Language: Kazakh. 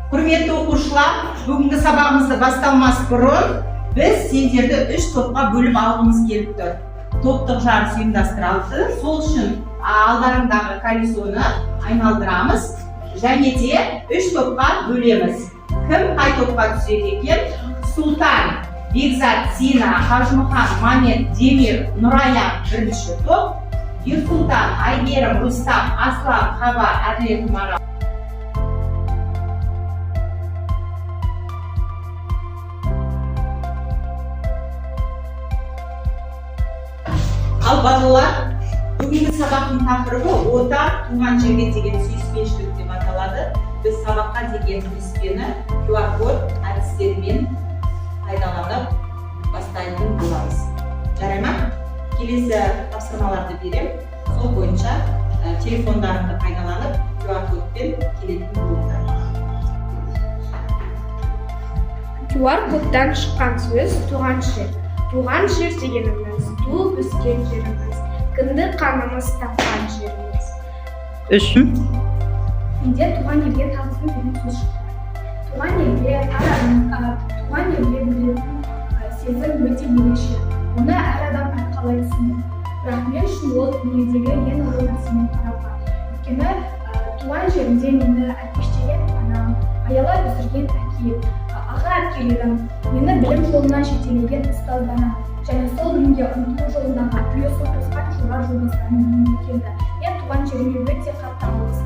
Құрметті оқушылар, бүгінгі сабағымызды басталмас бұрын біз сендерді 3 топқа бөліп алғымыз келіп тұр. Топтық жарыс ұйымдастырылды. Сол үшін алдарыңдағы колесоны айналдырамыз және де 3 топқа бөлеміз. Кім қай топқа түседі екен? Сұлтан, Бекзат, Сина, Қажымұхан, Мамет, Демир, Нұраян бірінші топ. Ерсұлтан, Айгерім, Рустам, Аслан, Хава, Әділет, Марал. Ал балалар, бүгінгі сабақтың тақырыбы отан, туған жерге деген сүйіспеншілік деп аталады. Біз сабаққа деген кіріспені QR код әдістерімен пайдаланып бастайтын боламыз. Жарай ма? Келесі тапсырмаларды берем. Сол бойынша телефондарыңды пайдаланып QR кодпен келетін болыңдар. QR кодтан шыққан сөз туған жер. Туған жер дегеніміз туып өскен жеріміз, кіндік қанымыз тапқан жеріміз. Үшін? Менде туған елге табысын деген сөз шықты. Туған елге білетін сезім өте ерекше. Оны әр адам әрқалай түсінеді. Бірақ мен үшін ол дүниедегі ең ұлы нәрсемен қарауға. Өйткені туған жерімде мені әлпештеген анам, аялап өсірген әкем, аға әпкелерім, мені білім жолынан жетелеген ұстаздарым және сол білімге ұмтылу жолындағы плюс қосқан жоғары жолдастарым дүниеге келді. Мен туған жеріме өте қатты алғыс